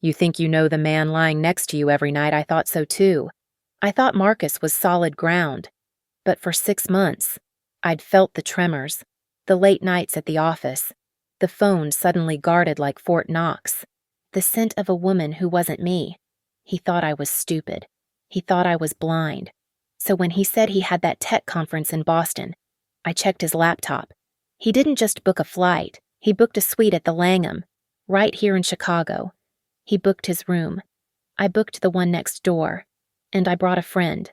You think you know the man lying next to you every night. I thought so too. I thought Marcus was solid ground. But for 6 months, I'd felt the tremors, the late nights at the office, the phone suddenly guarded like Fort Knox, the scent of a woman who wasn't me. He thought I was stupid. He thought I was blind. So when he said he had that tech conference in Boston, I checked his laptop. He didn't just book a flight. He booked a suite at the Langham, right here in Chicago. He booked his room. I booked the one next door. And I brought a friend.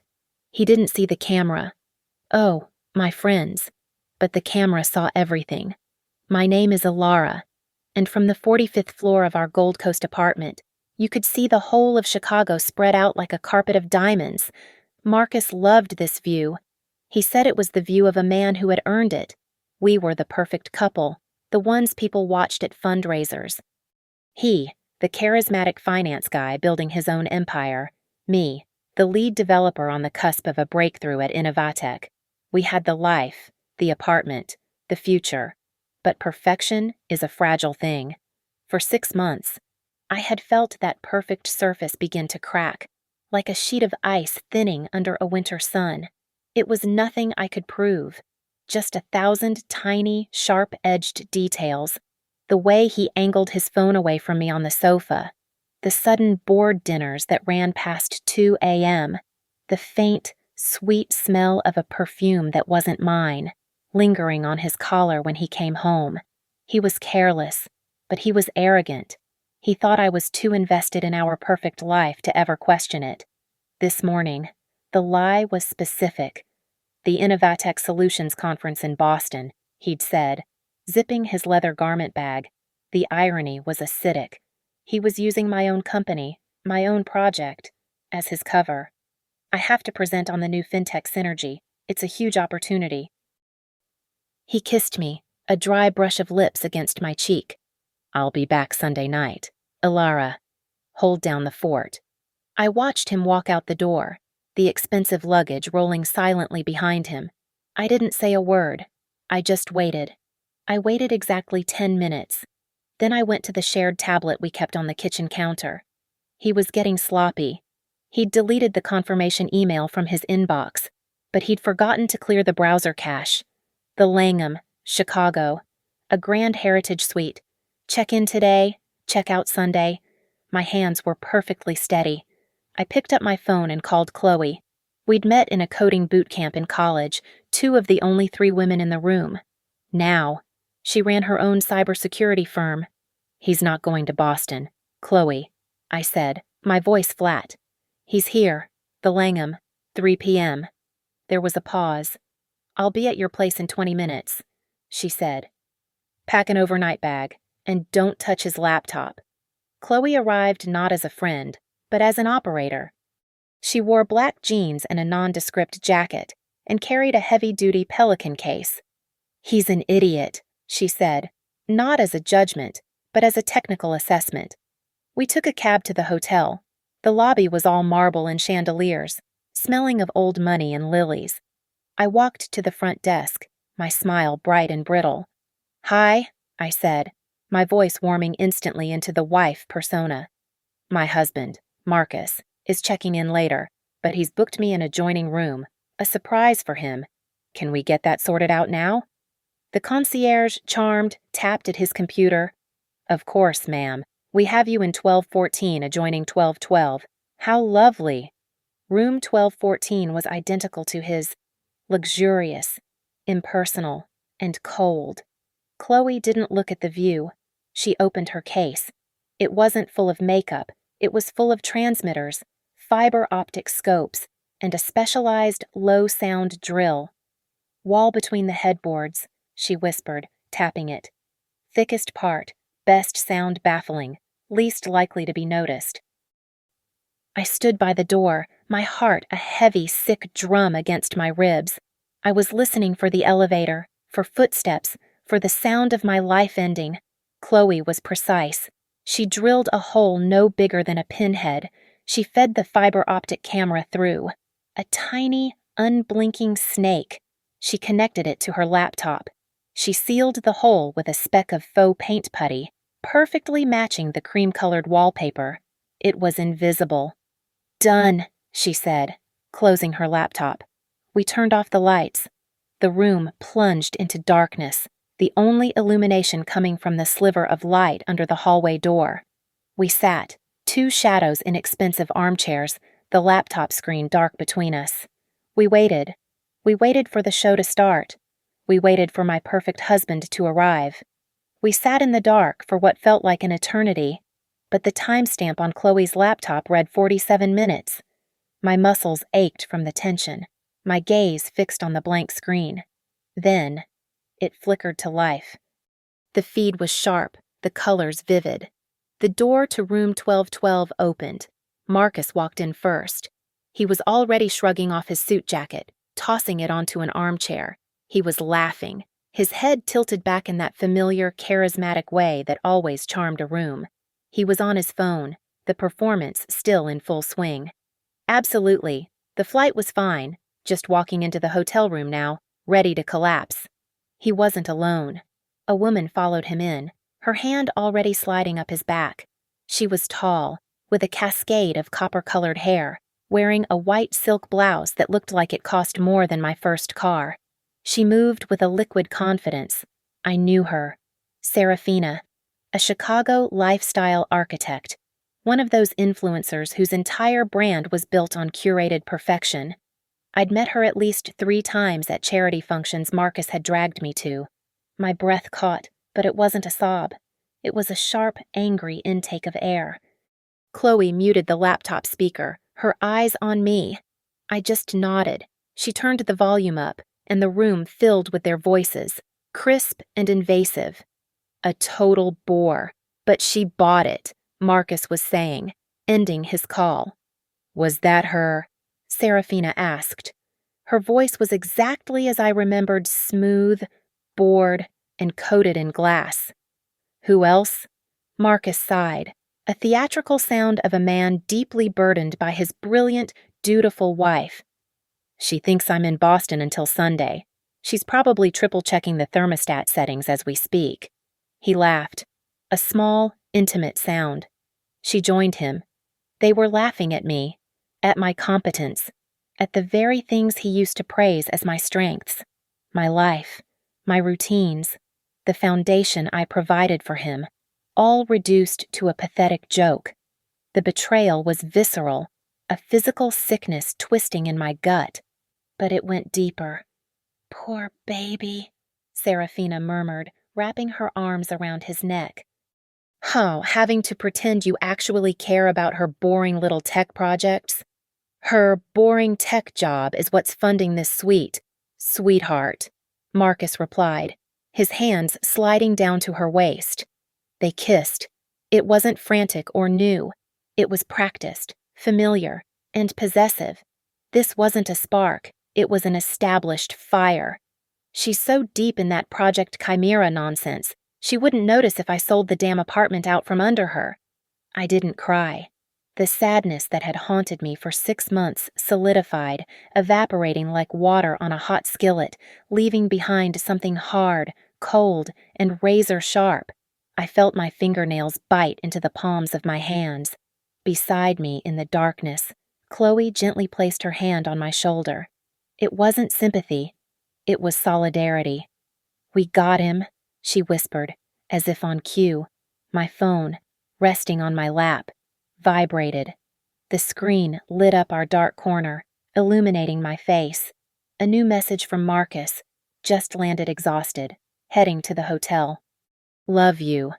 He didn't see the camera. Oh, my friends. But the camera saw everything. My name is Alara, and from the 45th floor of our Gold Coast apartment, you could see the whole of Chicago spread out like a carpet of diamonds. Marcus loved this view. He said it was the view of a man who had earned it. We were the perfect couple, the ones people watched at fundraisers. He, the charismatic finance guy building his own empire. Me, the lead developer on the cusp of a breakthrough at Innovatech. We had the life, the apartment, the future. But perfection is a fragile thing. For 6 months, I had felt that perfect surface begin to crack, like a sheet of ice thinning under a winter sun. It was nothing I could prove, just 1,000 tiny, sharp-edged details. The way he angled his phone away from me on the sofa, the sudden board dinners that ran past 2 a.m., the faint, sweet smell of a perfume that wasn't mine, lingering on his collar when he came home. He was careless, but he was arrogant. He thought I was too invested in our perfect life to ever question it. This morning, the lie was specific. The Innovatech Solutions Conference in Boston, he'd said, zipping his leather garment bag. The irony was acidic. He was using my own company, my own project, as his cover. I have to present on the new FinTech Synergy. It's a huge opportunity. He kissed me, a dry brush of lips against my cheek. I'll be back Sunday night. Alara. Hold down the fort. I watched him walk out the door, the expensive luggage rolling silently behind him. I didn't say a word. I just waited. I waited exactly 10 minutes. Then I went to the shared tablet we kept on the kitchen counter. He was getting sloppy. He'd deleted the confirmation email from his inbox, but he'd forgotten to clear the browser cache. The Langham, Chicago. A grand heritage suite. Check-in today, check-out Sunday. My hands were perfectly steady. I picked up my phone and called Chloe. We'd met in a coding boot camp in college, 2 of the only 3 women in the room. Now, she ran her own cybersecurity firm. He's not going to Boston. Chloe, I said, my voice flat. He's here, the Langham, 3 p.m. There was a pause. I'll be at your place in 20 minutes, she said. Pack an overnight bag, and don't touch his laptop. Chloe arrived not as a friend, but as an operator. She wore black jeans and a nondescript jacket, and carried a heavy-duty Pelican case. He's an idiot, she said, not as a judgment, but as a technical assessment. We took a cab to the hotel. The lobby was all marble and chandeliers, smelling of old money and lilies. I walked to the front desk, my smile bright and brittle. Hi, I said, my voice warming instantly into the wife persona. My husband, Marcus, is checking in later, but he's booked me an adjoining room, a surprise for him. Can we get that sorted out now? The concierge, charmed, tapped at his computer. Of course, ma'am. We have you in 1214 adjoining 1212. How lovely. Room 1214 was identical to his. Luxurious, impersonal, and cold. Chloe didn't look at the view. She opened her case. It wasn't full of makeup. It was full of transmitters, fiber optic scopes, and a specialized low-sound drill. Wall between the headboards, she whispered, tapping it. Thickest part, best sound baffling, least likely to be noticed. I stood by the door, my heart a heavy, sick drum against my ribs. I was listening for the elevator, for footsteps, for the sound of my life ending. Chloe was precise. She drilled a hole no bigger than a pinhead. She fed the fiber optic camera through. A tiny, unblinking snake. She connected it to her laptop. She sealed the hole with a speck of faux paint putty. perfectly matching the cream-colored wallpaper. It was invisible. "Done," she said, closing her laptop. We turned off the lights. The room plunged into darkness, the only illumination coming from the sliver of light under the hallway door. We sat, two shadows in expensive armchairs, the laptop screen dark between us. We waited. We waited for the show to start. We waited for my perfect husband to arrive. We sat in the dark for what felt like an eternity, but the timestamp on Chloe's laptop read 47 minutes. My muscles ached from the tension, my gaze fixed on the blank screen. Then, it flickered to life. The feed was sharp, the colors vivid. The door to room 1212 opened. Marcus walked in first. He was already shrugging off his suit jacket, tossing it onto an armchair. He was laughing, his head tilted back in that familiar, charismatic way that always charmed a room. He was on his phone, the performance still in full swing. "Absolutely. The flight was fine, just walking into the hotel room now, ready to collapse." He wasn't alone. A woman followed him in, her hand already sliding up his back. She was tall, with a cascade of copper-colored hair, wearing a white silk blouse that looked like it cost more than my first car. She moved with a liquid confidence. I knew her. Serafina, a Chicago lifestyle architect, one of those influencers whose entire brand was built on curated perfection. I'd met her at least 3 times at charity functions Marcus had dragged me to. My breath caught, but it wasn't a sob. It was a sharp, angry intake of air. Chloe muted the laptop speaker, her eyes on me. I just nodded. She turned the volume up, and the room filled with their voices, crisp and invasive. "A total bore, but she bought it," Marcus was saying, ending his call. "Was that her?" Serafina asked. Her voice was exactly as I remembered, smooth, bored, and coated in glass. "Who else?" Marcus sighed, a theatrical sound of a man deeply burdened by his brilliant, dutiful wife. "She thinks I'm in Boston until Sunday. She's probably triple-checking the thermostat settings as we speak." He laughed, a small, intimate sound. She joined him. They were laughing at me, at my competence, at the very things he used to praise as my strengths, my life, my routines, the foundation I provided for him, all reduced to a pathetic joke. The betrayal was visceral, a physical sickness twisting in my gut, but it went deeper. "Poor baby," Serafina murmured, wrapping her arms around his neck. "Oh, having to pretend you actually care about her boring little tech projects? Her boring tech job is what's funding this suite, sweetheart," Marcus replied, his hands sliding down to her waist. They kissed. It wasn't frantic or new. It was practiced, familiar, and possessive. This wasn't a spark. It was an established fire. She's so deep in that Project Chimera nonsense, she wouldn't notice if I sold the damn apartment out from under her. I didn't cry. The sadness that had haunted me for 6 months solidified, evaporating like water on a hot skillet, leaving behind something hard, cold, and razor-sharp. I felt my fingernails bite into the palms of my hands. Beside me in the darkness, Chloe gently placed her hand on my shoulder. It wasn't sympathy. It was solidarity. "We got him," she whispered, as if on cue. My phone, resting on my lap, vibrated. The screen lit up our dark corner, illuminating my face. A new message from Marcus, just landed exhausted, heading to the hotel. "Love you."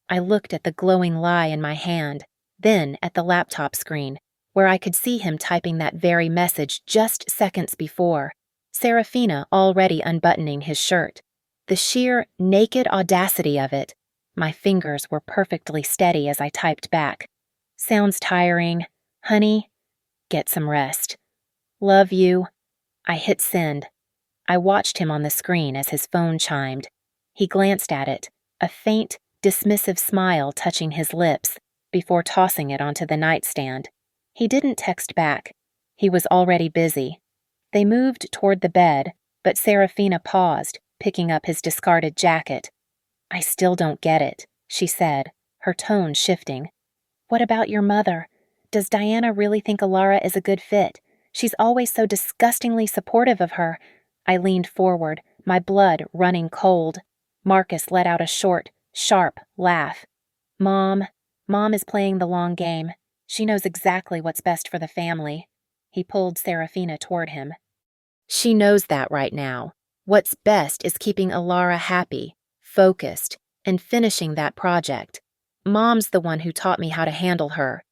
I looked at the glowing lie in my hand, then at the laptop screen, where I could see him typing that very message just seconds before. Serafina already unbuttoning his shirt. The sheer, naked audacity of it. My fingers were perfectly steady as I typed back. "Sounds tiring. Honey, get some rest. Love you." I hit send. I watched him on the screen as his phone chimed. He glanced at it, a faint, dismissive smile touching his lips, before tossing it onto the nightstand. He didn't text back. He was already busy. They moved toward the bed, but Serafina paused, picking up his discarded jacket. "I still don't get it," she said, her tone shifting. "What about your mother? Does Diana really think Alara is a good fit? She's always so disgustingly supportive of her." I leaned forward, my blood running cold. Marcus let out a short, sharp laugh. Mom is playing the long game. She knows exactly what's best for the family." He pulled Serafina toward him. "She knows that right now. What's best is keeping Alara happy, focused, and finishing that project. Mom's the one who taught me how to handle her."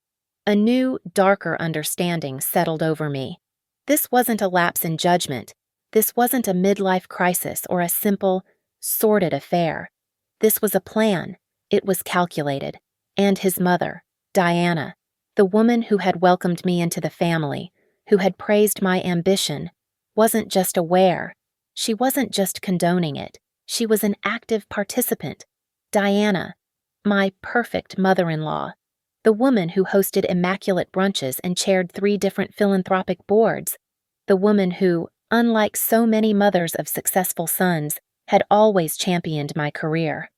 A new, darker understanding settled over me. This wasn't a lapse in judgment. This wasn't a midlife crisis or a simple, sordid affair. This was a plan. It was calculated. And his mother, Diana, the woman who had welcomed me into the family, who had praised my ambition, wasn't just aware. She wasn't just condoning it. She was an active participant. Diana, my perfect mother-in-law, the woman who hosted immaculate brunches and chaired 3 different philanthropic boards, the woman who, unlike so many mothers of successful sons, had always championed my career.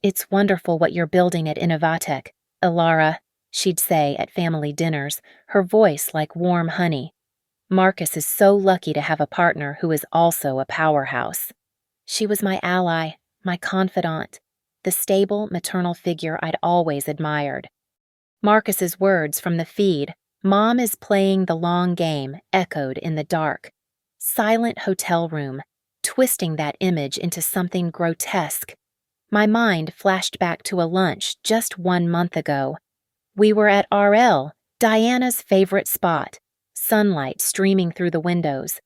"It's wonderful what you're building at Innovatech, Alara," she'd say at family dinners, her voice like warm honey. "Marcus is so lucky to have a partner who is also a powerhouse." She was my ally, my confidant, the stable maternal figure I'd always admired. Marcus's words from the feed, "Mom is playing the long game," echoed in the dark. Silent hotel room, twisting that image into something grotesque. My mind flashed back to a lunch just 1 month ago. We were at RL, Diana's favorite spot, sunlight streaming through the windows.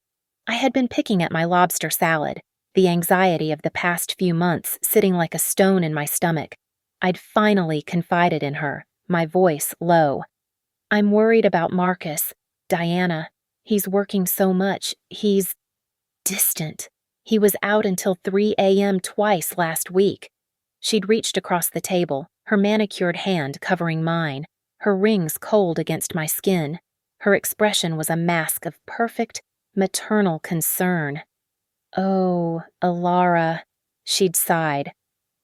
I had been picking at my lobster salad, the anxiety of the past few months sitting like a stone in my stomach. I'd finally confided in her, my voice low. "I'm worried about Marcus. Diana. He's working so much. He's distant. He was out until 3 a.m. twice last week." She'd reached across the table, her manicured hand covering mine, her rings cold against my skin. Her expression was a mask of perfect, maternal concern. "Oh, Alara," she'd sighed.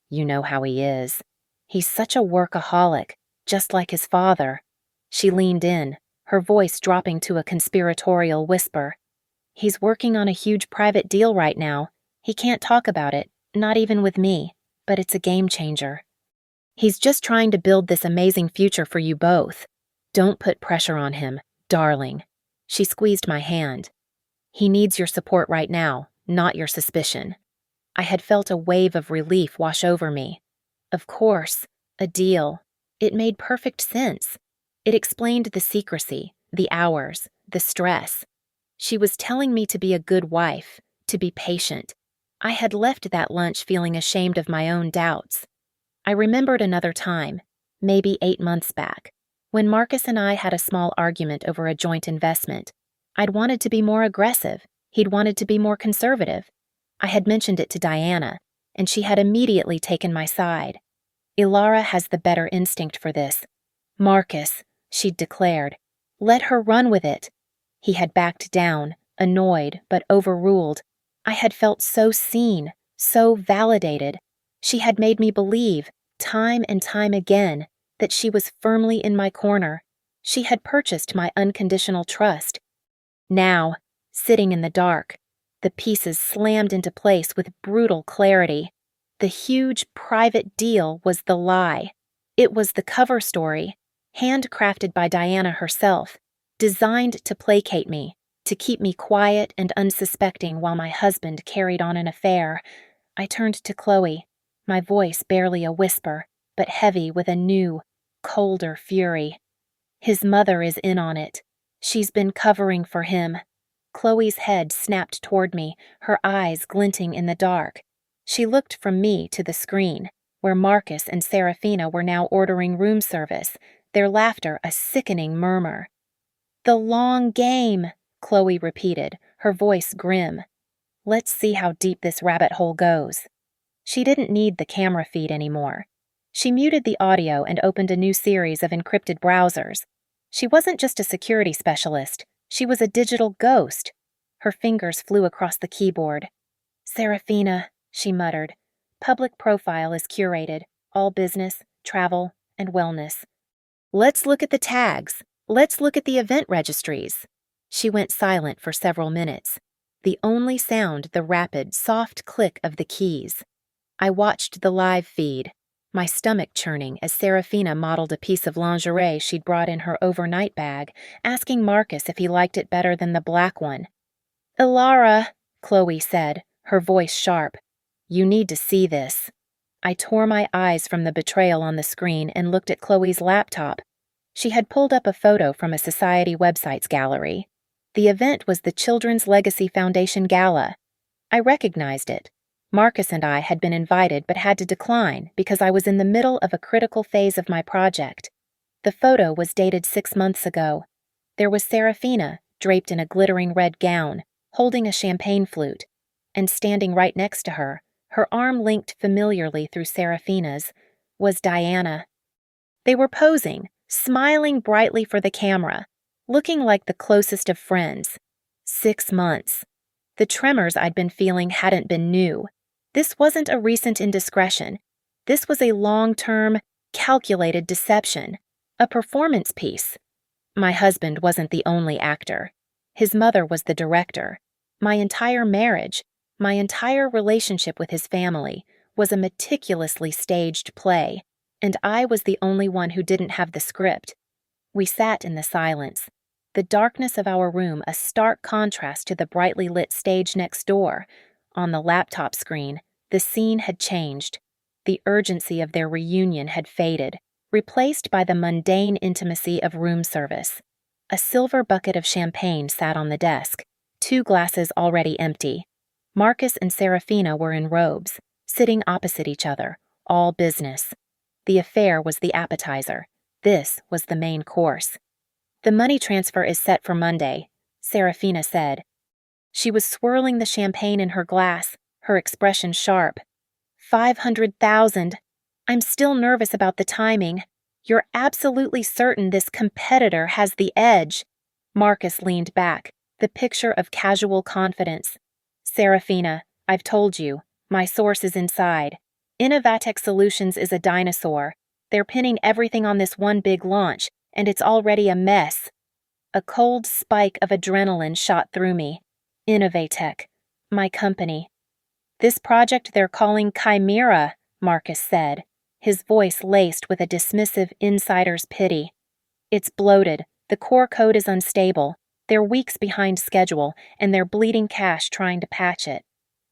"You know how he is. He's such a workaholic, just like his father." She leaned in, her voice dropping to a conspiratorial whisper. "He's working on a huge private deal right now. He can't talk about it, not even with me, but it's a game changer. He's just trying to build this amazing future for you both. Don't put pressure on him, darling." She squeezed my hand. "He needs your support right now, not your suspicion." I had felt a wave of relief wash over me. Of course, a deal. It made perfect sense. It explained the secrecy, the hours, the stress. She was telling me to be a good wife, to be patient. I had left that lunch feeling ashamed of my own doubts. I remembered another time, maybe 8 months back, when Marcus and I had a small argument over a joint investment. I'd wanted to be more aggressive. He'd wanted to be more conservative. I had mentioned it to Diana, and she had immediately taken my side. "Alara has the better instinct for this. Marcus," she'd declared. "Let her run with it." He had backed down, annoyed but overruled. I had felt so seen, so validated. She had made me believe, time and time again, that she was firmly in my corner. She had purchased my unconditional trust. Now, sitting in the dark, the pieces slammed into place with brutal clarity. The huge private deal was the lie. It was the cover story, handcrafted by Diana herself, designed to placate me, to keep me quiet and unsuspecting while my husband carried on an affair. I turned to Chloe, my voice barely a whisper, but heavy with a new, colder fury. "His mother is in on it. She's been covering for him." Chloe's head snapped toward me, her eyes glinting in the dark. She looked from me to the screen, where Marcus and Serafina were now ordering room service, their laughter a sickening murmur. "The long game," Chloe repeated, her voice grim. "Let's see how deep this rabbit hole goes." She didn't need the camera feed anymore. She muted the audio and opened a new series of encrypted browsers. She wasn't just a security specialist, she was a digital ghost. Her fingers flew across the keyboard. "Serafina," she muttered. "Public profile is curated. All business, travel, and wellness. Let's look at the tags. Let's look at the event registries. She went silent for several minutes, the only sound the rapid, soft click of the keys. I watched the live feed, my stomach churning as Serafina modeled a piece of lingerie she'd brought in her overnight bag, asking Marcus if he liked it better than the black one. "Ilara," Chloe said, her voice sharp. "You need to see this." I tore my eyes from the betrayal on the screen and looked at Chloe's laptop. She had pulled up a photo from a society website's gallery. The event was the Children's Legacy Foundation Gala. I recognized it. Marcus and I had been invited but had to decline because I was in the middle of a critical phase of my project. The photo was dated 6 months ago. There was Serafina, draped in a glittering red gown, holding a champagne flute, and standing right next to her, her arm linked familiarly through Serafina's, was Diana. They were posing, smiling brightly for the camera, looking like the closest of friends. 6 months. The tremors I'd been feeling hadn't been new. This wasn't a recent indiscretion. This was a long-term, calculated deception, a performance piece. My husband wasn't the only actor. His mother was the director. My entire marriage, my entire relationship with his family, was a meticulously staged play, and I was the only one who didn't have the script. We sat in the silence, the darkness of our room a stark contrast to the brightly lit stage next door. On the laptop screen, the scene had changed. The urgency of their reunion had faded, replaced by the mundane intimacy of room service. A silver bucket of champagne sat on the desk, 2 glasses already empty. Marcus and Serafina were in robes, sitting opposite each other, all business. The affair was the appetizer. This was the main course. "The money transfer is set for Monday," Serafina said. She was swirling the champagne in her glass, her expression sharp. 500,000. I'm still nervous about the timing. You're absolutely certain this competitor has the edge." Marcus leaned back, the picture of casual confidence. "Serafina, I've told you, my source is inside. Innovatech Solutions is a dinosaur. They're pinning everything on this one big launch, and it's already a mess." A cold spike of adrenaline shot through me. Innovatech, my company. "This project they're calling Chimera," Marcus said, his voice laced with a dismissive insider's pity. "It's bloated, the core code is unstable, they're weeks behind schedule, and they're bleeding cash trying to patch it."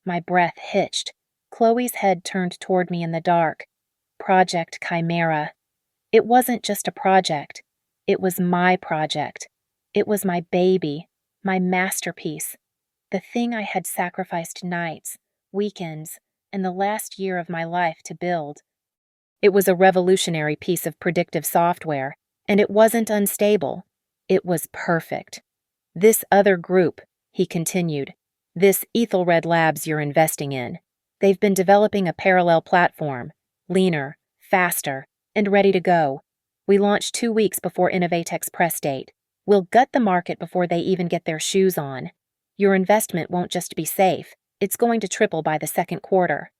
My breath hitched. Chloe's head turned toward me in the dark. Project Chimera. It wasn't just a project. It was my project. It was my baby, my masterpiece, the thing I had sacrificed nights, weekends, and the last year of my life to build. It was a revolutionary piece of predictive software, and it wasn't unstable. It was perfect. "This other group," he continued, "this Ethelred Labs you're investing in, they've been developing a parallel platform, leaner, faster, and ready to go. We launch 2 weeks before Innovatech's press date. We'll gut the market before they even get their shoes on. Your investment won't just be safe, it's going to triple by the second quarter."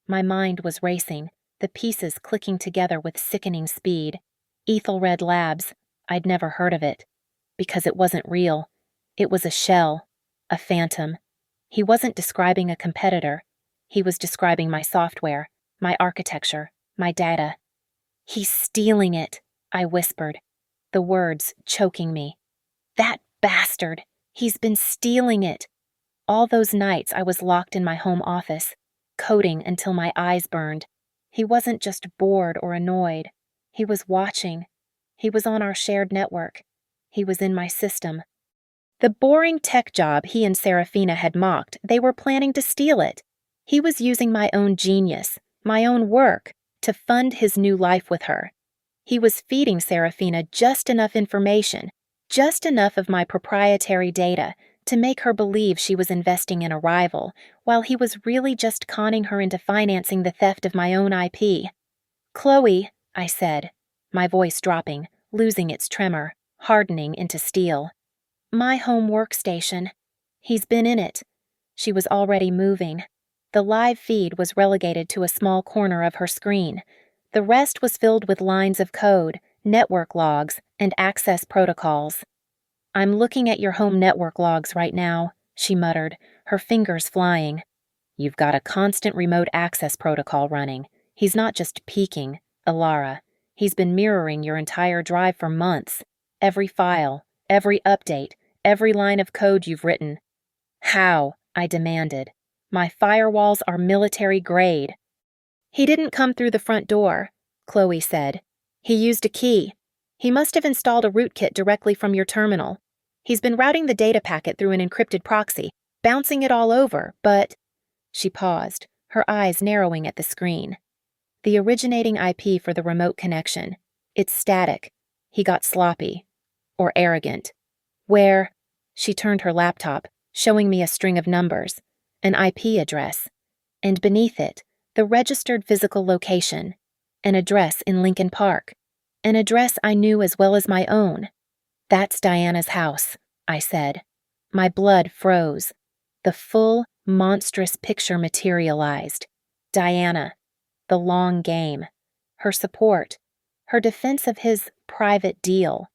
My mind was racing, the pieces clicking together with sickening speed. Ethelred Labs, I'd never heard of it. Because it wasn't real. It was a shell, a phantom. He wasn't describing a competitor. He was describing my software, my architecture, my data. "He's stealing it," I whispered, the words choking me. "That bastard! He's been stealing it." All those nights I was locked in my home office, coding until my eyes burned. He wasn't just bored or annoyed. He was watching. He was on our shared network. He was in my system. The boring tech job he and Serafina had mocked, they were planning to steal it. He was using my own genius, my own work, to fund his new life with her. He was feeding Serafina just enough information, just enough of my proprietary data, to make her believe she was investing in a rival, while he was really just conning her into financing the theft of my own IP. "Chloe," I said, my voice dropping, losing its tremor, hardening into steel. "My home workstation. He's been in it." She was already moving. The live feed was relegated to a small corner of her screen. The rest was filled with lines of code, network logs, and access protocols. "I'm looking at your home network logs right now," she muttered, her fingers flying. "You've got a constant remote access protocol running. He's not just peeking, Alara. He's been mirroring your entire drive for months. Every file, every update, every line of code you've written." "How?" I demanded. "My firewalls are military grade." "He didn't come through the front door," Chloe said. "He used a key. He must have installed a rootkit directly from your terminal. He's been routing the data packet through an encrypted proxy, bouncing it all over, but—" She paused, her eyes narrowing at the screen. "The originating IP for the remote connection. It's static. He got sloppy. Or arrogant. Where—" She turned her laptop, showing me a string of numbers, an IP address, and beneath it, the registered physical location, an address in Lincoln Park, an address I knew as well as my own. "That's Diana's house," I said. My blood froze. The full, monstrous picture materialized. Diana. The long game. Her support. Her defense of his private deal.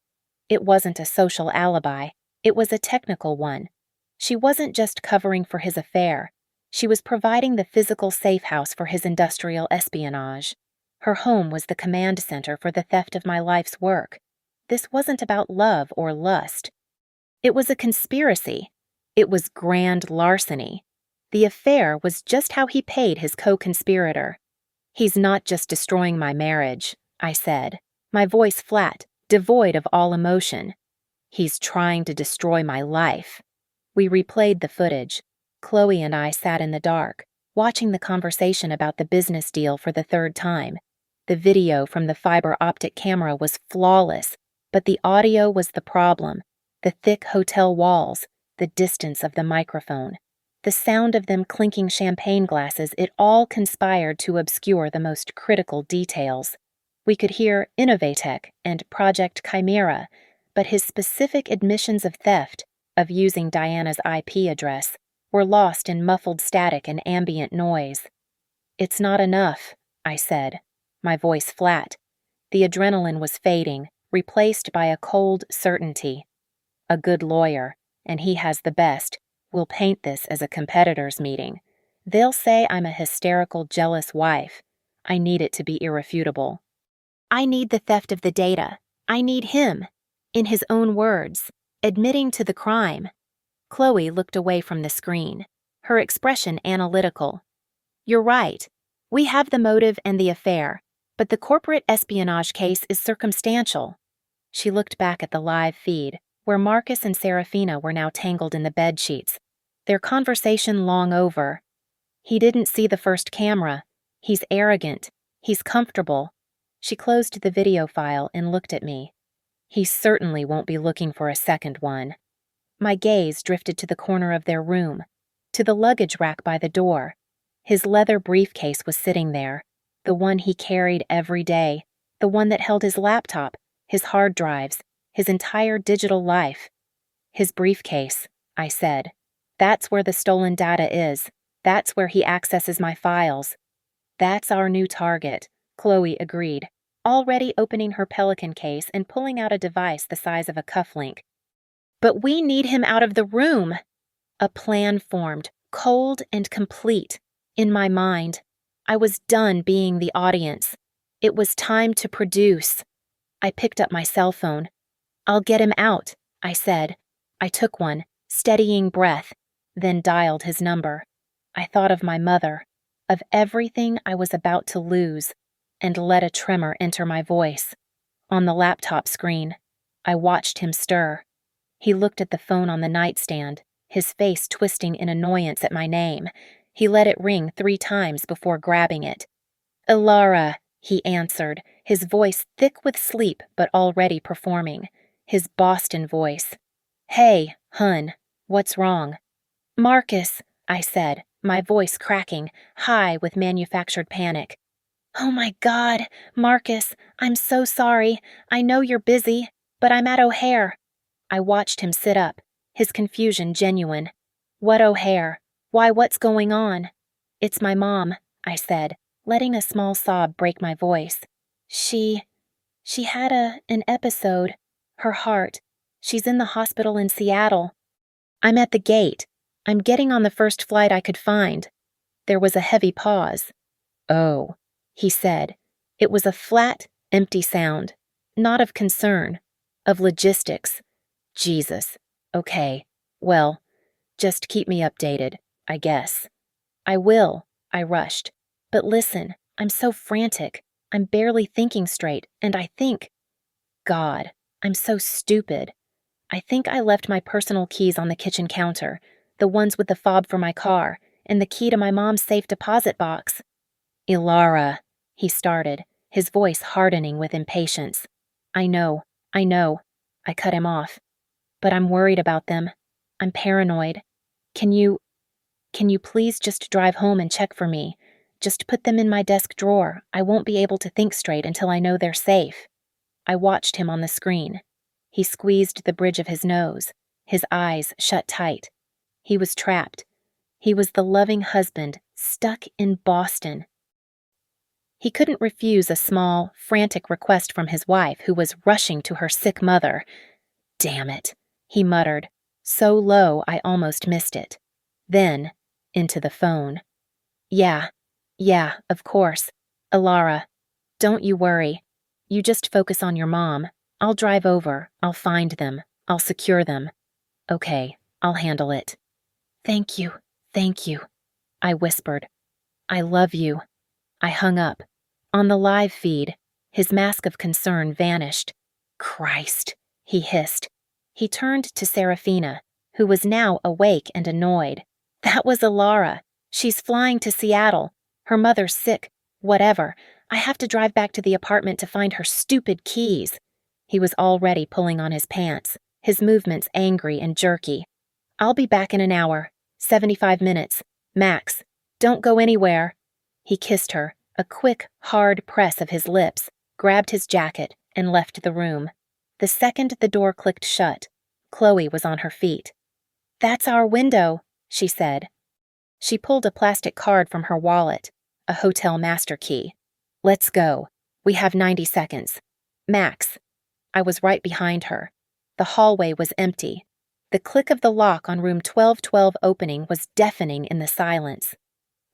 It wasn't a social alibi. It was a technical one. She wasn't just covering for his affair. She was providing the physical safe house for his industrial espionage. Her home was the command center for the theft of my life's work. This wasn't about love or lust. It was a conspiracy. It was grand larceny. The affair was just how he paid his co-conspirator. "He's not just destroying my marriage," I said, my voice flat, devoid of all emotion. "He's trying to destroy my life." We replayed the footage. Chloe and I sat in the dark, watching the conversation about the business deal for the third time. The video from the fiber optic camera was flawless, but the audio was the problem. The thick hotel walls, the distance of the microphone, the sound of them clinking champagne glasses, it all conspired to obscure the most critical details. We could hear Innovatech and Project Chimera, but his specific admissions of theft, of using Diana's IP address, were lost in muffled static and ambient noise. "It's not enough," I said, my voice flat. The adrenaline was fading, replaced by a cold certainty. "A good lawyer, and he has the best, will paint this as a competitors' meeting. They'll say I'm a hysterical, jealous wife. I need it to be irrefutable. I need the theft of the data. I need him, in his own words, admitting to the crime." Chloe looked away from the screen, her expression analytical. "You're right. We have the motive and the affair, but the corporate espionage case is circumstantial." She looked back at the live feed, where Marcus and Serafina were now tangled in the bed sheets, their conversation long over. "He didn't see the first camera. He's arrogant. He's comfortable." She closed the video file and looked at me. "He certainly won't be looking for a second one." My gaze drifted to the corner of their room, to the luggage rack by the door. His leather briefcase was sitting there, the one he carried every day, the one that held his laptop, his hard drives, his entire digital life. "His briefcase," I said. "That's where the stolen data is. That's where he accesses my files." "That's our new target," Chloe agreed, already opening her Pelican case and pulling out a device the size of a cufflink. "But we need him out of the room." A plan formed, cold and complete, in my mind. I was done being the audience. It was time to produce. I picked up my cell phone. "I'll get him out," I said. I took one, steadying breath, then dialed his number. I thought of my mother, of everything I was about to lose, and let a tremor enter my voice. On the laptop screen, I watched him stir. He looked at the phone on the nightstand, his face twisting in annoyance at my name. He let it ring 3 times before grabbing it. "Alara," he answered, his voice thick with sleep but already performing. His Boston voice. "Hey, hun, what's wrong?" "Marcus," I said, my voice cracking, high with manufactured panic. "Oh my God, Marcus, I'm so sorry. I know you're busy, but I'm at O'Hare." I watched him sit up, his confusion genuine. "What O'Hare? Why, what's going on?" "It's my mom," I said. letting a small sob break my voice. She had an episode. Her heart. She's in the hospital in Seattle. I'm at the gate. I'm getting on the first flight I could find. There was a heavy pause. Oh, he said. It was a flat, empty sound. Not of concern. Of logistics. Jesus. Okay. Well, just keep me updated, I guess. I will, I rushed. But listen, I'm so frantic. I'm barely thinking straight, and I think... God, I'm so stupid. I think I left my personal keys on the kitchen counter, the ones with the fob for my car, and the key to my mom's safe deposit box. Ilara, he started, his voice hardening with impatience. I know. I cut him off. But I'm worried about them. I'm paranoid. Can you please just drive home and check for me? Just put them in my desk drawer. I won't be able to think straight until I know they're safe. I watched him on the screen. He squeezed the bridge of his nose, his eyes shut tight. He was trapped. He was the loving husband stuck in Boston. He couldn't refuse a small, frantic request from his wife who was rushing to her sick mother. Damn it, he muttered, so low I almost missed it. Then, into the phone. Yeah, of course. Ilara, don't you worry. You just focus on your mom. I'll drive over. I'll find them. I'll secure them. Okay, I'll handle it. Thank you, I whispered. I love you. I hung up. On the live feed, his mask of concern vanished. Christ, he hissed. He turned to Serafina, who was now awake and annoyed. That was Ilara. She's flying to Seattle. Her mother's sick. Whatever. I have to drive back to the apartment to find her stupid keys. He was already pulling on his pants, his movements angry and jerky. I'll be back in an hour. 75 minutes. Max. Don't go anywhere. He kissed her, a quick, hard press of his lips, grabbed his jacket, and left the room. The second the door clicked shut, Chloe was on her feet. That's our window, she said. She pulled a plastic card from her wallet, a hotel master key. Let's go. We have 90 seconds. Max. I was right behind her. The hallway was empty. The click of the lock on room 1212 opening was deafening in the silence.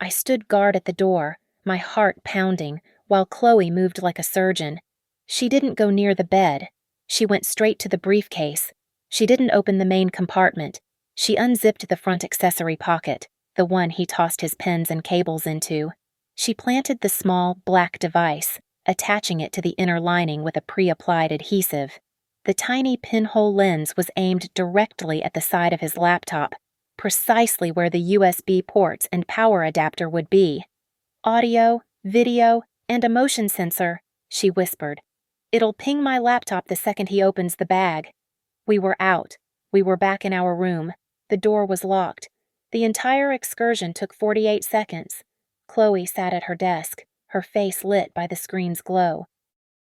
I stood guard at the door, my heart pounding, while Chloe moved like a surgeon. She didn't go near the bed. She went straight to the briefcase. She didn't open the main compartment. She unzipped the front accessory pocket, the one he tossed his pens and cables into. She planted the small, black device, attaching it to the inner lining with a pre-applied adhesive. The tiny pinhole lens was aimed directly at the side of his laptop, precisely where the USB ports and power adapter would be. Audio, video, and a motion sensor, she whispered. It'll ping my laptop the second he opens the bag. We were out. We were back in our room. The door was locked. The entire excursion took 48 seconds. Chloe sat at her desk, her face lit by the screen's glow.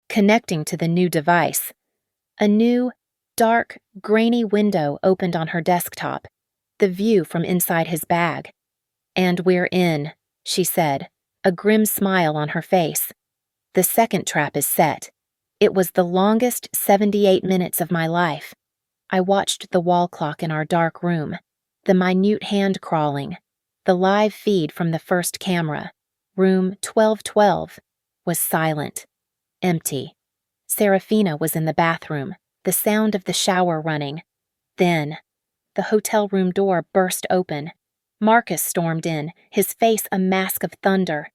Connecting to the new device. A new, dark, grainy window opened on her desktop, the view from inside his bag. And we're in, she said, a grim smile on her face. The second trap is set. It was the longest 78 minutes of my life. I watched the wall clock in our dark room, the minute hand crawling, the live feed from the first camera. Room 1212 was silent, empty. Serafina was in the bathroom, the sound of the shower running. Then, the hotel room door burst open. Marcus stormed in, his face a mask of thunder.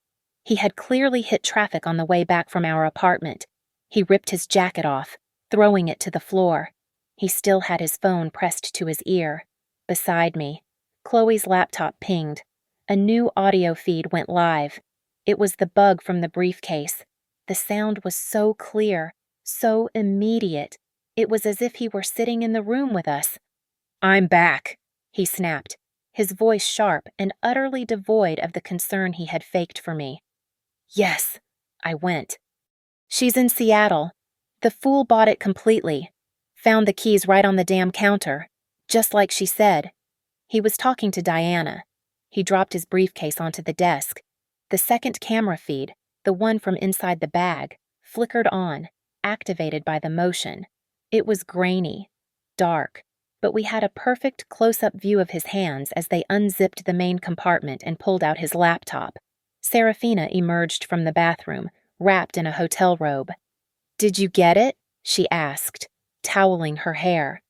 He had clearly hit traffic on the way back from our apartment. He ripped his jacket off, throwing it to the floor. He still had his phone pressed to his ear. Beside me, Chloe's laptop pinged. A new audio feed went live. It was the bug from the briefcase. The sound was so clear, so immediate. It was as if he were sitting in the room with us. I'm back, he snapped, his voice sharp and utterly devoid of the concern he had faked for me. Yes, I went. She's in Seattle. The fool bought it completely. Found the keys right on the damn counter, just like she said. He was talking to Diana. He dropped his briefcase onto the desk. The second camera feed, the one from inside the bag, flickered on, activated by the motion. It was grainy, dark, but we had a perfect close-up view of his hands as they unzipped the main compartment and pulled out his laptop. Serafina emerged from the bathroom, wrapped in a hotel robe. "Did you get it?" she asked, toweling her hair.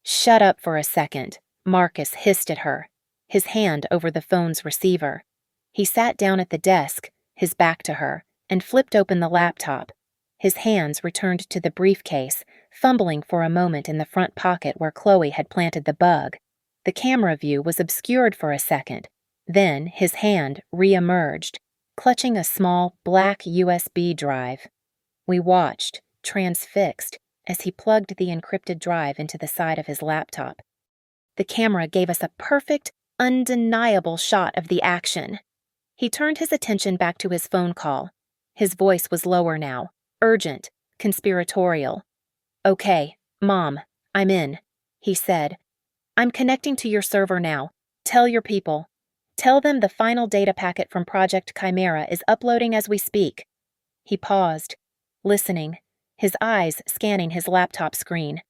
"Shut up for a second," Marcus hissed at her, his hand over the phone's receiver. He sat down at the desk, his back to her, and flipped open the laptop. His hands returned to the briefcase, fumbling for a moment in the front pocket where Chloe had planted the bug. The camera view was obscured for a second. Then his hand re-emerged, clutching a small black USB drive. We watched, transfixed, as he plugged the encrypted drive into the side of his laptop. The camera gave us a perfect, undeniable shot of the action. He turned his attention back to his phone call. His voice was lower now, urgent, conspiratorial. "Okay, Mom, I'm in," he said. "I'm connecting to your server now. Tell your people. Tell them the final data packet from Project Chimera is uploading as we speak." He paused, listening, his eyes scanning his laptop screen.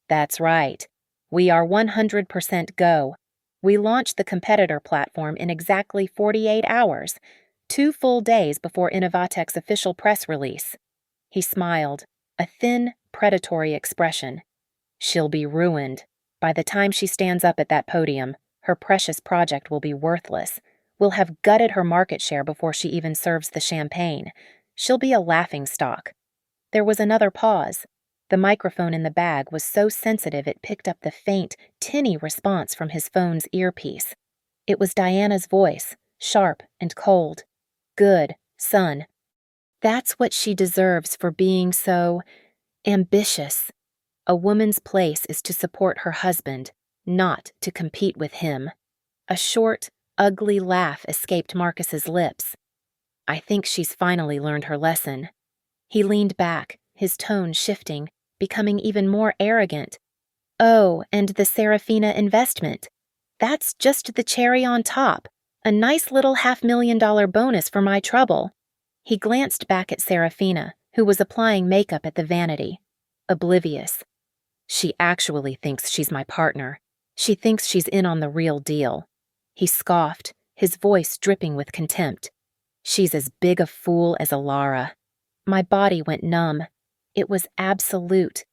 "That's right. We are 100% go. We launched the competitor platform in exactly 48 hours, 2 full days before Innovatech's official press release." He smiled, a thin, predatory expression. "She'll be ruined. By the time she stands up at that podium, her precious project will be worthless. We'll have gutted her market share before she even serves the champagne. She'll be a laughingstock." There was another pause. The microphone in the bag was so sensitive it picked up the faint, tinny response from his phone's earpiece. It was Diana's voice, sharp and cold. "Good, son. That's what she deserves for being so ambitious. A woman's place is to support her husband, not to compete with him." A short, ugly laugh escaped Marcus's lips. "I think she's finally learned her lesson." He leaned back, his tone shifting, becoming even more arrogant. "Oh, and the Serafina investment. That's just the cherry on top. A nice little $500,000 bonus for my trouble." He glanced back at Serafina, who was applying makeup at the vanity. Oblivious. "She actually thinks she's my partner. She thinks she's in on the real deal." He scoffed, his voice dripping with contempt. "She's as big a fool as Alara." My body went numb. It was absolute.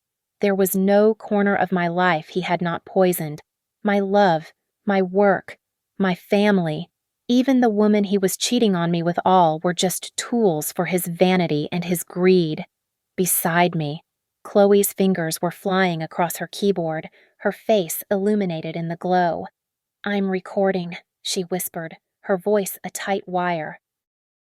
There was no corner of my life he had not poisoned. My love, my work, my family, even the woman he was cheating on me with all were just tools for his vanity and his greed. Beside me, Chloe's fingers were flying across her keyboard, her face illuminated in the glow. "I'm recording," she whispered, her voice a tight wire.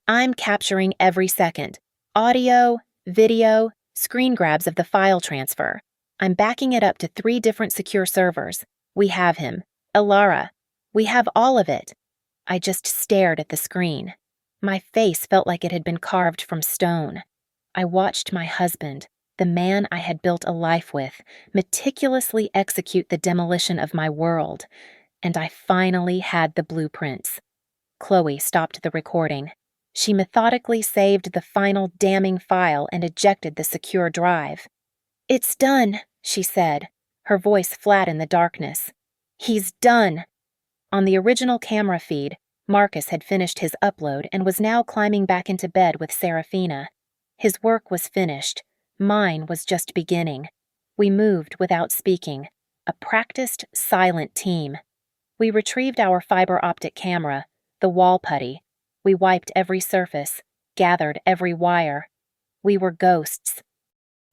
"I'm capturing every second. Audio, video, screen grabs of the file transfer. I'm backing it up to 3 different secure servers. We have him. Alara. We have all of it." I just stared at the screen. My face felt like it had been carved from stone. I watched my husband, the man I had built a life with, meticulously execute the demolition of my world, and I finally had the blueprints. Chloe stopped the recording. She methodically saved the final damning file and ejected the secure drive. "It's done," she said, her voice flat in the darkness. "He's done." On the original camera feed, Marcus had finished his upload and was now climbing back into bed with Serafina. His work was finished. Mine was just beginning. We moved without speaking, a practiced, silent team. We retrieved our fiber optic camera, the wall putty. We wiped every surface, gathered every wire. We were ghosts.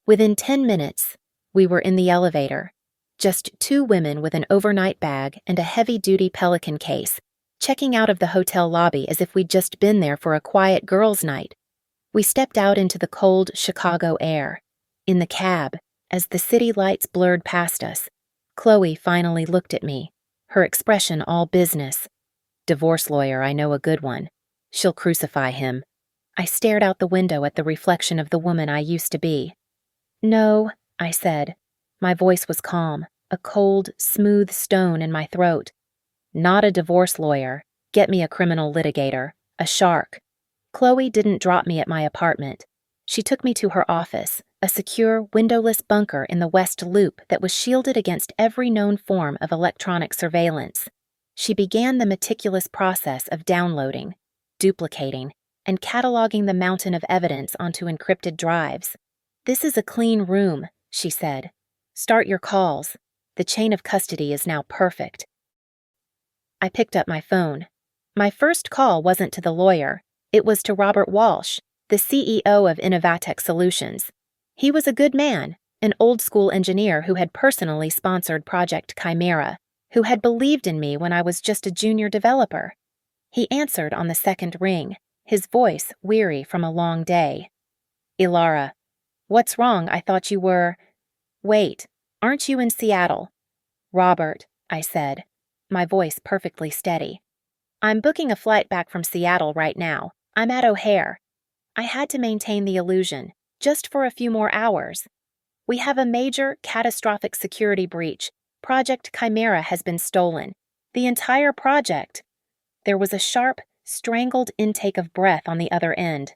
Within 10 minutes, we were in the elevator. Just 2 women with an overnight bag and a heavy-duty Pelican case, checking out of the hotel lobby as if we'd just been there for a quiet girls' night. We stepped out into the cold Chicago air. In the cab, as the city lights blurred past us, Chloe finally looked at me, her expression all business. "Divorce lawyer, I know a good one. She'll crucify him." I stared out the window at the reflection of the woman I used to be. "No," I said. My voice was calm, a cold, smooth stone in my throat. "Not a divorce lawyer. Get me a criminal litigator, a shark." Chloe didn't drop me at my apartment. She took me to her office, a secure, windowless bunker in the West Loop that was shielded against every known form of electronic surveillance. She began the meticulous process of downloading, duplicating, and cataloging the mountain of evidence onto encrypted drives. "This is a clean room," she said. "Start your calls. The chain of custody is now perfect." I picked up my phone. My first call wasn't to the lawyer. It was to Robert Walsh, the CEO of Innovatech Solutions. He was a good man, an old-school engineer who had personally sponsored Project Chimera, who had believed in me when I was just a junior developer. He answered on the second ring, his voice weary from a long day. "Ilara, what's wrong? I thought you were—" "Wait, aren't you in Seattle?" "Robert," I said, my voice perfectly steady. "I'm booking a flight back from Seattle right now. I'm at O'Hare." I had to maintain the illusion, just for a few more hours. "We have a major, catastrophic security breach. Project Chimera has been stolen. The entire project." There was a sharp, strangled intake of breath on the other end.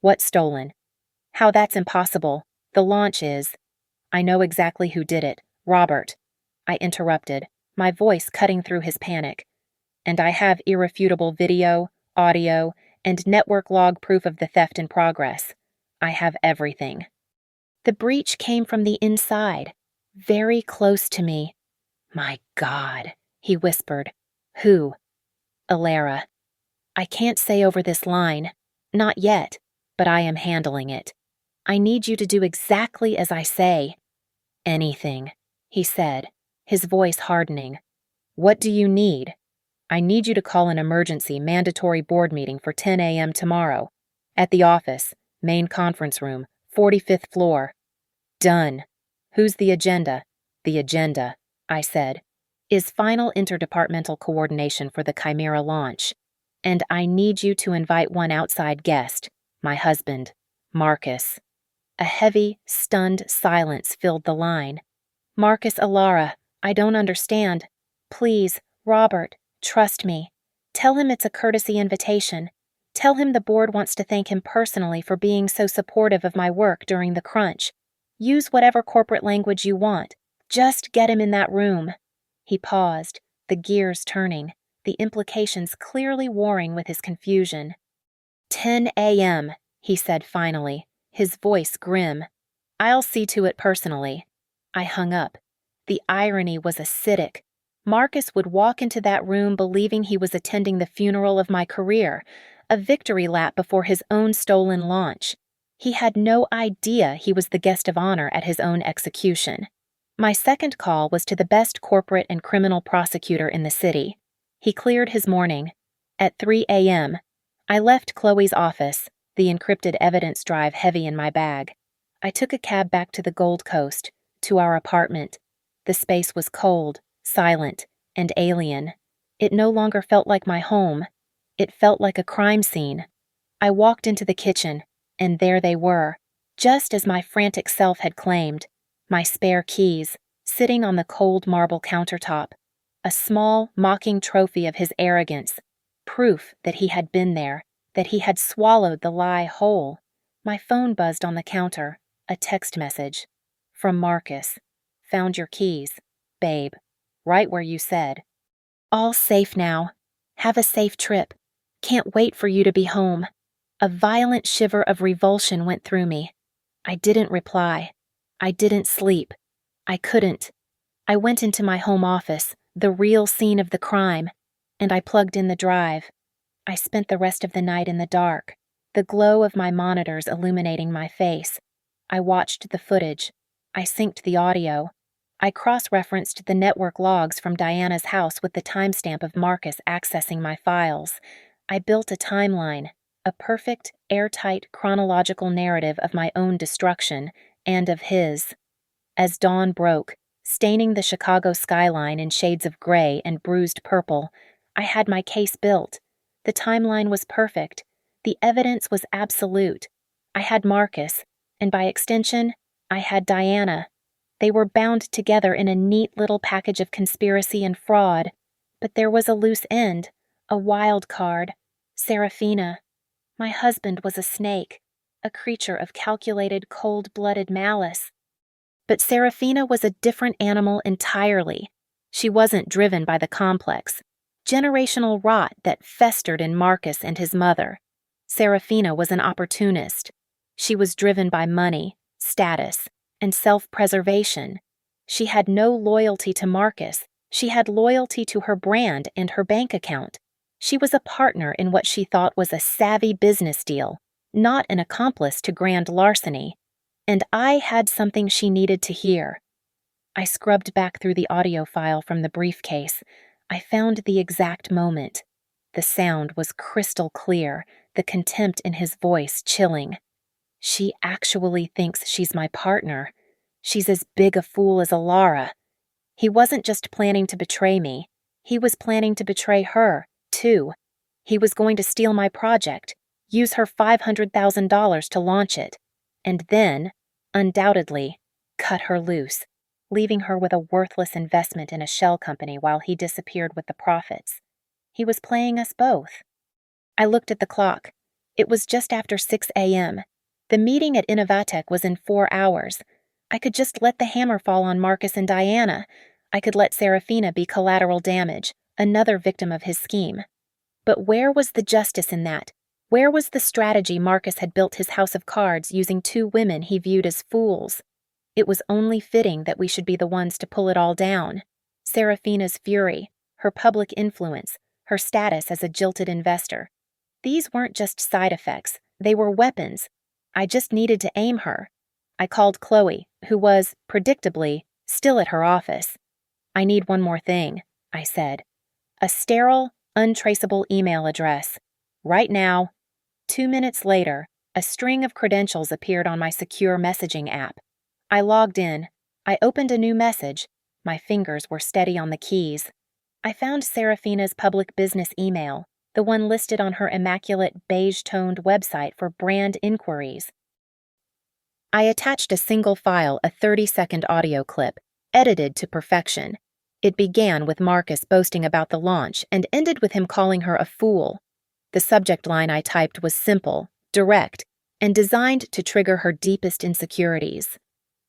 "What's stolen?" "How that's impossible. The launch is—" "I know exactly who did it. Robert." I interrupted, my voice cutting through his panic. "And I have irrefutable video, audio, and network log proof of the theft in progress. I have everything." The breach came from the inside, very close to me. "My God," he whispered. "Who?" "Ilara. I can't say over this line. Not yet, but I am handling it. I need you to do exactly as I say." "Anything," he said, his voice hardening. "What do you need?" "I need you to call an emergency mandatory board meeting for 10 a.m. tomorrow. At the office, main conference room, 45th floor." "Done. Who's the agenda?" "The agenda," I said, "is final interdepartmental coordination for the Chimera launch. And I need you to invite one outside guest, my husband, Marcus." A heavy, stunned silence filled the line. "Marcus Ilara, I don't understand. Please, Robert, trust me. Tell him it's a courtesy invitation. Tell him the board wants to thank him personally for being so supportive of my work during the crunch. Use whatever corporate language you want. Just get him in that room." He paused, the gears turning, the implications clearly warring with his confusion. 10 a.m., he said finally, his voice grim. "I'll see to it personally." I hung up. The irony was acidic. Marcus would walk into that room believing he was attending the funeral of my career, a victory lap before his own stolen launch. He had no idea he was the guest of honor at his own execution. My second call was to the best corporate and criminal prosecutor in the city. He cleared his morning. At 3 a.m., I left Chloe's office, the encrypted evidence drive heavy in my bag. I took a cab back to the Gold Coast, to our apartment. The space was cold, silent, and alien. It no longer felt like my home. It felt like a crime scene. I walked into the kitchen, and there they were, just as my frantic self had claimed, my spare keys, sitting on the cold marble countertop, a small, mocking trophy of his arrogance, proof that he had been there, that he had swallowed the lie whole. My phone buzzed on the counter, a text message. From Marcus. "Found your keys. Babe. Right where you said. All safe now. Have a safe trip. Can't wait for you to be home." A violent shiver of revulsion went through me. I didn't reply. I didn't sleep. I couldn't. I went into my home office, the real scene of the crime, and I plugged in the drive. I spent the rest of the night in the dark, the glow of my monitors illuminating my face. I watched the footage. I synced the audio. I cross-referenced the network logs from Diana's house with the timestamp of Marcus accessing my files. I built a timeline, a perfect, airtight chronological narrative of my own destruction and of his. As dawn broke, staining the Chicago skyline in shades of gray and bruised purple, I had my case built. The timeline was perfect. The evidence was absolute. I had Marcus, and by extension, I had Diana. They were bound together in a neat little package of conspiracy and fraud. But there was a loose end, a wild card. Serafina. My husband was a snake, a creature of calculated, cold-blooded malice. But Serafina was a different animal entirely. She wasn't driven by the complex, generational rot that festered in Marcus and his mother. Serafina was an opportunist. She was driven by money, status, and self-preservation. She had no loyalty to Marcus. She had loyalty to her brand and her bank account. She was a partner in what she thought was a savvy business deal, not an accomplice to grand larceny. And I had something she needed to hear. I scrubbed back through the audio file from the briefcase. I found the exact moment. The sound was crystal clear, the contempt in his voice chilling. She actually thinks she's my partner. She's as big a fool as Alara. He wasn't just planning to betray me. He was planning to betray her, too. He was going to steal my project, use her $500,000 to launch it, and then, undoubtedly, cut her loose, leaving her with a worthless investment in a shell company while he disappeared with the profits. He was playing us both. I looked at the clock. It was just after 6 a.m. The meeting at Innovatech was in 4 hours. I could just let the hammer fall on Marcus and Diana. I could let Serafina be collateral damage, another victim of his scheme. But where was the justice in that? Where was the strategy Marcus had built his house of cards using 2 women he viewed as fools? It was only fitting that we should be the ones to pull it all down. Serafina's fury, her public influence, her status as a jilted investor. These weren't just side effects, they were weapons. I just needed to aim her. I called Chloe, who was, predictably, still at her office. "I need one more thing," I said. "A sterile, untraceable email address. Right now." 2 minutes later, a string of credentials appeared on my secure messaging app. I logged in. I opened a new message. My fingers were steady on the keys. I found Serafina's public business email, the one listed on her immaculate beige-toned website for brand inquiries. I attached a single file, a 30-second audio clip, edited to perfection. It began with Marcus boasting about the launch and ended with him calling her a fool. The subject line I typed was simple, direct, and designed to trigger her deepest insecurities.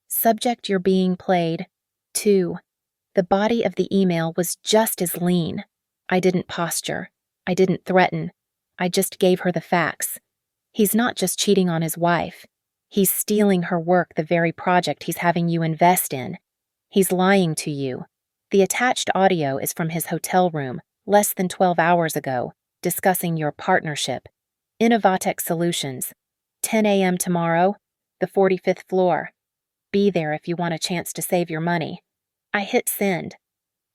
"Subject you're being played." 2. The body of the email was just as lean. I didn't posture. I didn't threaten. I just gave her the facts. He's not just cheating on his wife. He's stealing her work, the very project he's having you invest in. He's lying to you. The attached audio is from his hotel room, less than 12 hours ago, discussing your partnership. Innovatech Solutions. 10 a.m. tomorrow, the 45th floor. Be there if you want a chance to save your money. I hit send.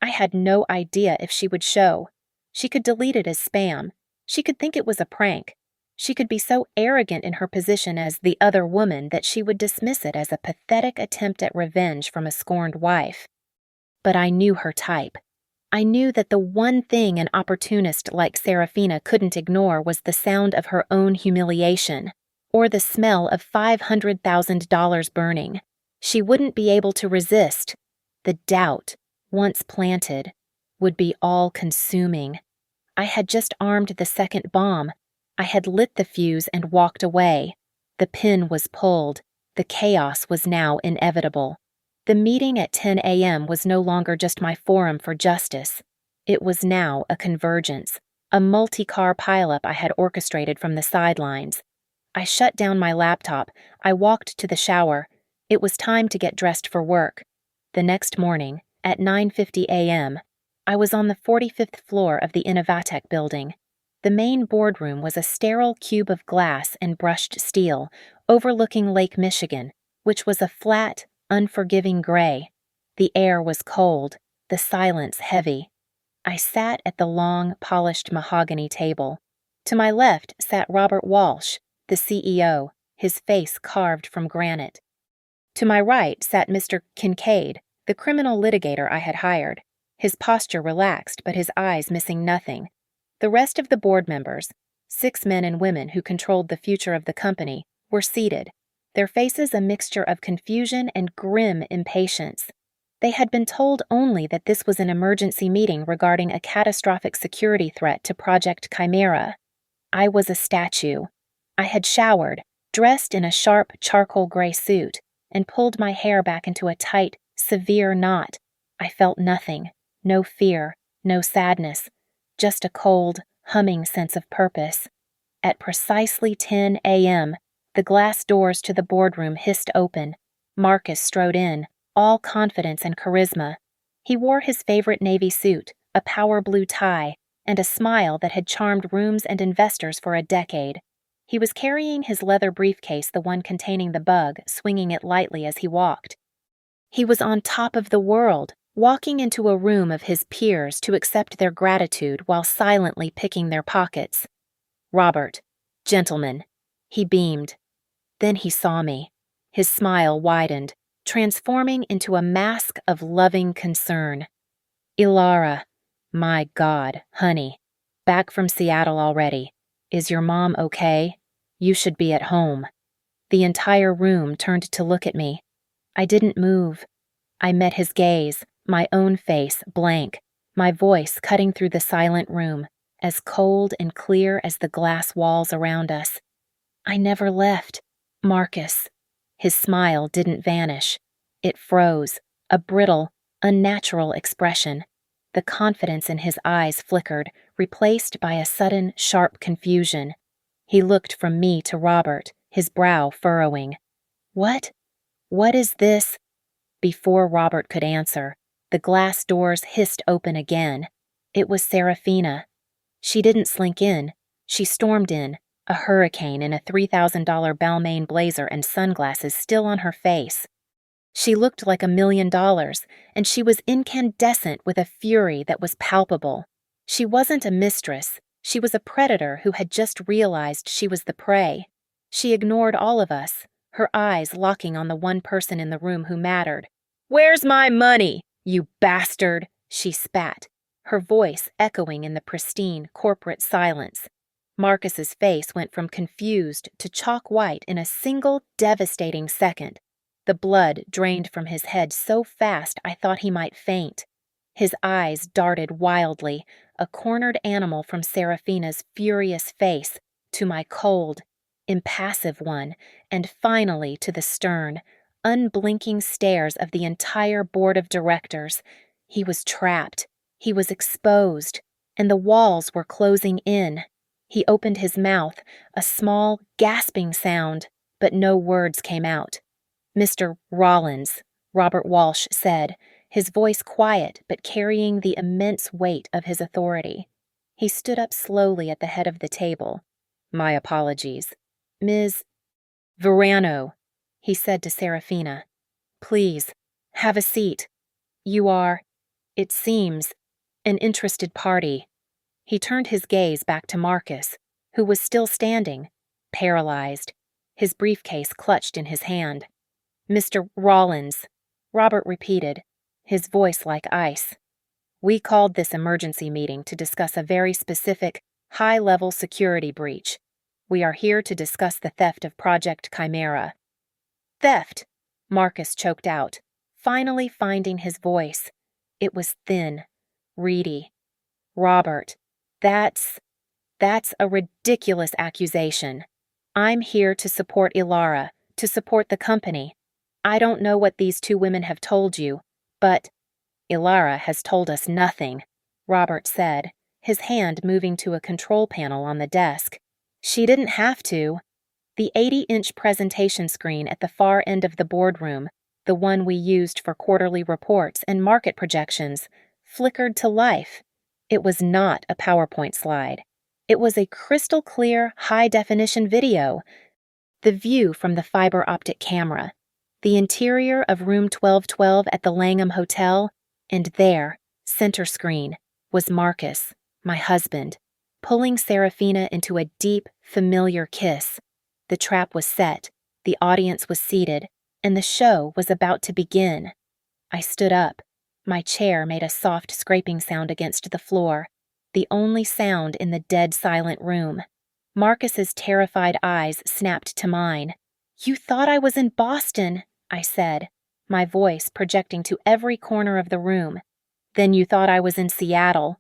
I had no idea if she would show. She could delete it as spam. She could think it was a prank. She could be so arrogant in her position as the other woman that she would dismiss it as a pathetic attempt at revenge from a scorned wife. But I knew her type. I knew that the one thing an opportunist like Serafina couldn't ignore was the sound of her own humiliation, or the smell of $500,000 burning. She wouldn't be able to resist. The doubt, once planted, would be all-consuming. I had just armed the second bomb. I had lit the fuse and walked away. The pin was pulled. The chaos was now inevitable. The meeting at 10 a.m. was no longer just my forum for justice. It was now a convergence, a multi-car pileup I had orchestrated from the sidelines. I shut down my laptop. I walked to the shower. It was time to get dressed for work. The next morning, at 9:50 a.m., I was on the 45th floor of the Innovatech building. The main boardroom was a sterile cube of glass and brushed steel, overlooking Lake Michigan, which was a flat, unforgiving gray. The air was cold, the silence heavy. I sat at the long, polished mahogany table. To my left sat Robert Walsh, the CEO, his face carved from granite. To my right sat Mr. Kincaid, the criminal litigator I had hired, his posture relaxed but his eyes missing nothing. The rest of the board members, 6 men and women who controlled the future of the company, were seated, their faces a mixture of confusion and grim impatience. They had been told only that this was an emergency meeting regarding a catastrophic security threat to Project Chimera. I was a statue, I had showered, dressed in a sharp charcoal gray suit, and pulled my hair back into a tight, severe knot. I felt nothing, no fear, no sadness, just a cold, humming sense of purpose. At precisely 10 a.m., the glass doors to the boardroom hissed open. Marcus strode in, all confidence and charisma. He wore his favorite navy suit, a power blue tie, and a smile that had charmed rooms and investors for a decade. He was carrying his leather briefcase, the one containing the bug, swinging it lightly as he walked. He was on top of the world, walking into a room of his peers to accept their gratitude while silently picking their pockets. "Robert, gentlemen," he beamed. Then he saw me. His smile widened, transforming into a mask of loving concern. "Ilara, my God, honey, back from Seattle already. Is your mom okay? You should be at home." The entire room turned to look at me. I didn't move. I met his gaze, my own face blank, my voice cutting through the silent room, as cold and clear as the glass walls around us. "I never left, Marcus." His smile didn't vanish. It froze, a brittle, unnatural expression. The confidence in his eyes flickered, replaced by a sudden, sharp confusion. He looked from me to Robert, his brow furrowing. What is this?" Before Robert could answer, the glass doors hissed open again. It was Serafina. She didn't slink in. She stormed in, a hurricane in a $3,000 Balmain blazer and sunglasses still on her face. She looked like $1 million, and she was incandescent with a fury that was palpable. She wasn't a mistress. She was a predator who had just realized she was the prey. She ignored all of us, her eyes locking on the one person in the room who mattered. "Where's my money, you bastard?" she spat, her voice echoing in the pristine corporate silence. Marcus's face went from confused to chalk white in a single devastating second. The blood drained from his head so fast I thought he might faint. His eyes darted wildly, a cornered animal from Serafina's furious face, to my cold, impassive one, and finally to the stern, unblinking stares of the entire board of directors. He was trapped. He was exposed, and the walls were closing in. He opened his mouth, a small, gasping sound, but no words came out. "Mr. Rollins," Robert Walsh said, his voice quiet but carrying the immense weight of his authority. He stood up slowly at the head of the table. "My apologies. Ms. Verano," he said to Serafina. "Please, have a seat. You are, it seems, an interested party." He turned his gaze back to Marcus, who was still standing, paralyzed, his briefcase clutched in his hand. "Mr. Rollins," Robert repeated, his voice like ice. "We called this emergency meeting to discuss a very specific, high-level security breach. We are here to discuss the theft of Project Chimera." "Theft," Marcus choked out, finally finding his voice. It was thin, reedy. "Robert, that's a ridiculous accusation. I'm here to support Ilara, to support the company. I don't know what these two women have told you, but—" "Ilara has told us nothing," Robert said, his hand moving to a control panel on the desk. "She didn't have to." The 80-inch presentation screen at the far end of the boardroom, the one we used for quarterly reports and market projections, flickered to life. It was not a PowerPoint slide. It was a crystal-clear, high-definition video. The view from the fiber optic camera, the interior of room 1212 at the Langham Hotel, and there, center screen, was Marcus, my husband, pulling Serafina into a deep, familiar kiss. The trap was set, the audience was seated, and the show was about to begin. I stood up. My chair made a soft scraping sound against the floor, the only sound in the dead silent room. Marcus's terrified eyes snapped to mine. "You thought I was in Boston," I said, my voice projecting to every corner of the room. "Then you thought I was in Seattle."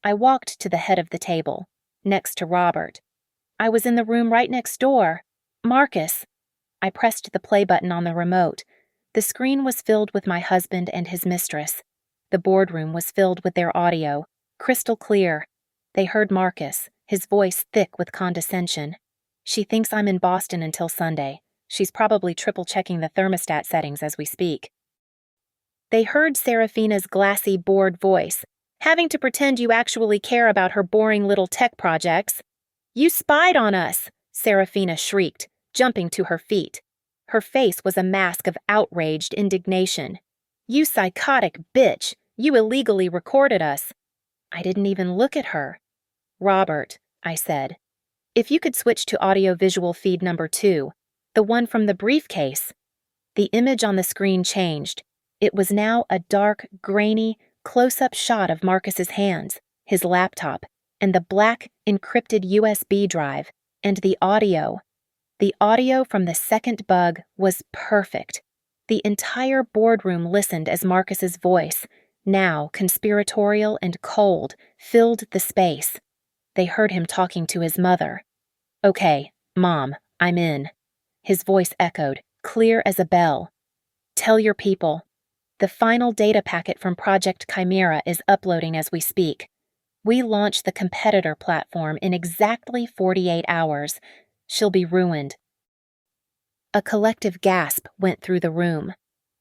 I walked to the head of the table, next to Robert. I was in the room right next door. Marcus. I pressed the play button on the remote. The screen was filled with my husband and his mistress. The boardroom was filled with their audio, crystal clear. They heard Marcus, his voice thick with condescension. She thinks I'm in Boston until Sunday. She's probably triple-checking the thermostat settings as we speak. They heard Serafina's glassy, bored voice, having to pretend you actually care about her boring little tech projects. You spied on us, Serafina shrieked, jumping to her feet. Her face was a mask of outraged indignation. You psychotic bitch! You illegally recorded us. I didn't even look at her. Robert, I said, if you could switch to audio-visual feed number 2, the one from the briefcase. The image on the screen changed. It was now a dark, grainy, close-up shot of Marcus's hands, his laptop, and the black, encrypted USB drive, and the audio. The audio from the second bug was perfect. The entire boardroom listened as Marcus's voice, now conspiratorial and cold, filled the space. They heard him talking to his mother. Okay, Mom, I'm in. His voice echoed, clear as a bell. Tell your people. The final data packet from Project Chimera is uploading as we speak. We launch the competitor platform in exactly 48 hours. She'll be ruined. A collective gasp went through the room.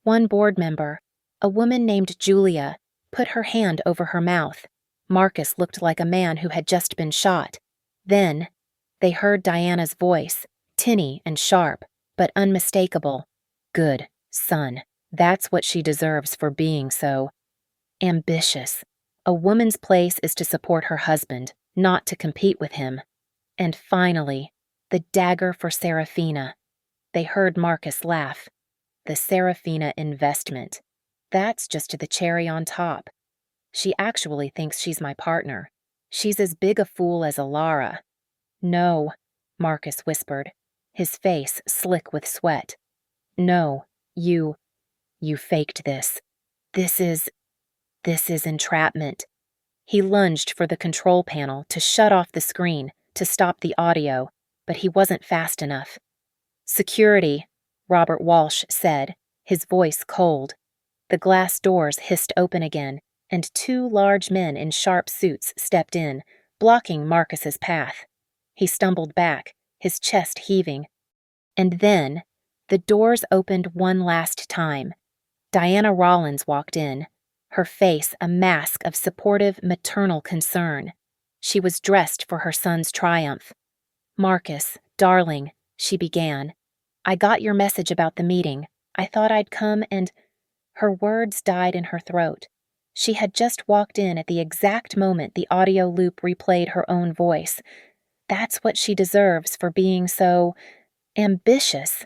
One board member, a woman named Julia, put her hand over her mouth. Marcus looked like a man who had just been shot. Then, they heard Diana's voice, tinny and sharp, but unmistakable. Good, son. That's what she deserves for being so ambitious. A woman's place is to support her husband, not to compete with him. And finally, the dagger for Serafina. They heard Marcus laugh. The Serafina investment. That's just the cherry on top. She actually thinks she's my partner. She's as big a fool as Alara. No, Marcus whispered, his face slick with sweat. No, you faked this. This is entrapment. He lunged for the control panel to shut off the screen, to stop the audio, but he wasn't fast enough. Security, Robert Walsh said, his voice cold. The glass doors hissed open again, and 2 large men in sharp suits stepped in, blocking Marcus's path. He stumbled back, his chest heaving. And then, the doors opened one last time. Diana Rollins walked in, her face a mask of supportive maternal concern. She was dressed for her son's triumph. Marcus, darling, she began. I got your message about the meeting. I thought I'd come and... Her words died in her throat. She had just walked in at the exact moment the audio loop replayed her own voice. That's what she deserves for being so... ambitious.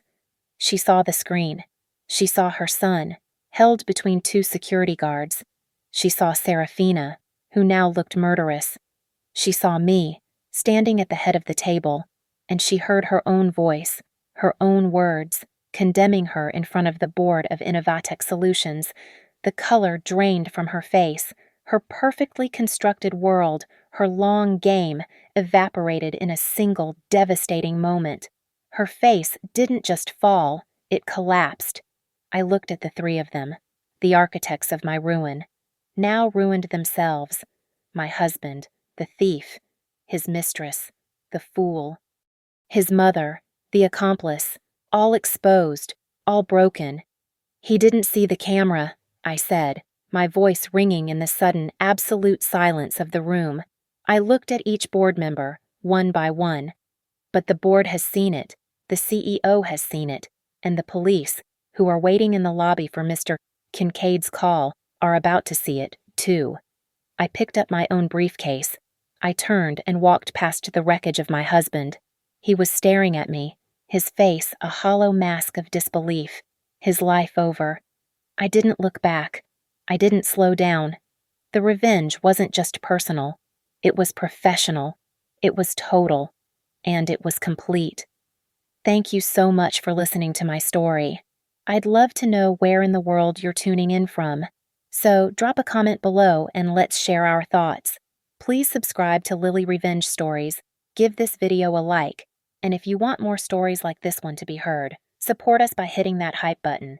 She saw the screen. She saw her son, held between 2 security guards. She saw Serafina, who now looked murderous. She saw me, standing at the head of the table, and she heard her own voice, her own words, condemning her in front of the board of Innovatech Solutions. The color drained from her face. Her perfectly constructed world, her long game, evaporated in a single devastating moment. Her face didn't just fall, it collapsed. I looked at the 3 of them, the architects of my ruin, now ruined themselves. My husband, the thief, his mistress, the fool, his mother, the accomplice, all exposed, all broken. He didn't see the camera, I said, my voice ringing in the sudden, absolute silence of the room. I looked at each board member, one by one. But the board has seen it, the CEO has seen it, and the police, who are waiting in the lobby for Mr. Kincaid's call, are about to see it, too. I picked up my own briefcase. I turned and walked past the wreckage of my husband. He was staring at me, his face a hollow mask of disbelief, his life over. I didn't look back. I didn't slow down. The revenge wasn't just personal. It was professional. It was total. And it was complete. Thank you so much for listening to my story. I'd love to know where in the world you're tuning in from. So drop a comment below and let's share our thoughts. Please subscribe to Lily Revenge Stories Give this video a like, and if you want more stories like this one to be heard, support us by hitting that hype button.